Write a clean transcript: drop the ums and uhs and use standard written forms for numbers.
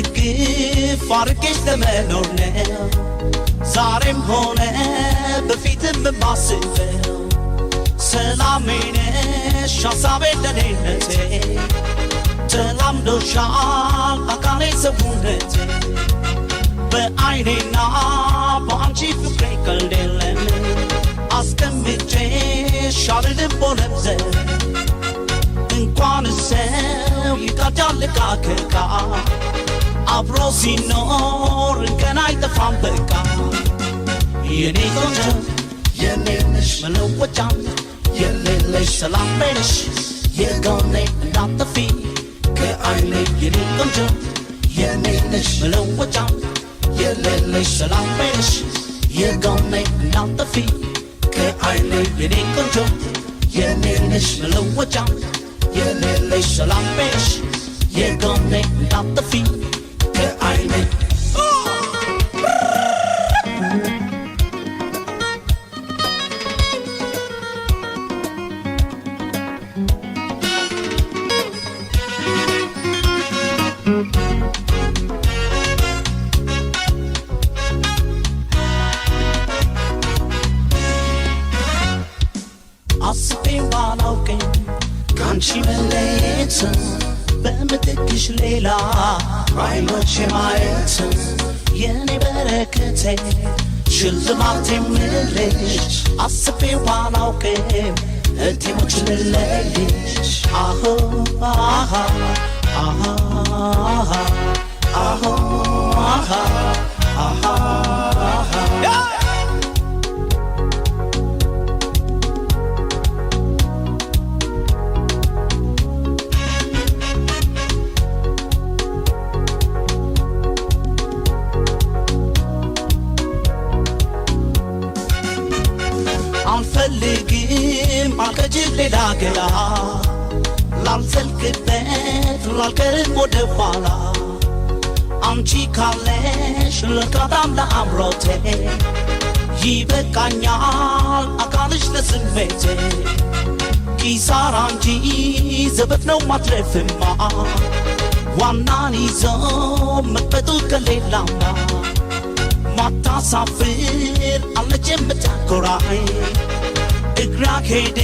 እቅፍ አርቄሽ ለመኖር ነው ዛሬም ሆነ በፊትም ማስበው ሰላሜ ነሽ ሐሳቤ ደህንነቴ ተላምዶሻል አካሌ ሰውነቴ በዓይኔና በአንቺ ፍቅሬ ቀልድ የለም አስቀምጬሽ አልልም ቦለብዘብ እንኳን ሰው ይቀርዳል ከካ አብሮ ሲኖር እንከን አይጠፋም በቃ የኔ ቆንጆ የኔ ነሽ መለወጫ የሌለሽ ሰላም ነሽ የጎኔ እንዳትጠፊ ከዓይኔ የኔ ቆንጆ የኔ ነሽ መለወጫ የሌለሽ ሰላም ነሽ የጎኔ እንዳትጠፊ ከዓይኔ የኔ ቆንጆ የኔ ነሽ መለወጫ የሌለሽ ሰላም ነሽ የጎኔ እንዳትጠፊ ከዓይኔ አስቤው አላውቅም ካንቺ መለየት በምትክሽ ሌላ አይኖቼ ማየት የኔ በረከቴ ሽልማቴ ምልሽ አስቤው አላውቅም እቴሞች ልለይሽ አሆ አሃ አሃ አሆ አሃ አሃ አልፈልግም አልከጅል ሌላ ገላ ላልዘልቅበት ላልቀርብ ወደ ኋላ አንቺ ካለሽ ለርካታም ለአምሮቴ ይበቃኛል አካልሽ ለስሜቴ ኪሳራ እንጂ ዘበት ነው ማትረፍማ ዋናን ይዞ መቅበጡ ከሌላማ ማታሳፍር አለች የምታኮራኝ እግራ ከሄድ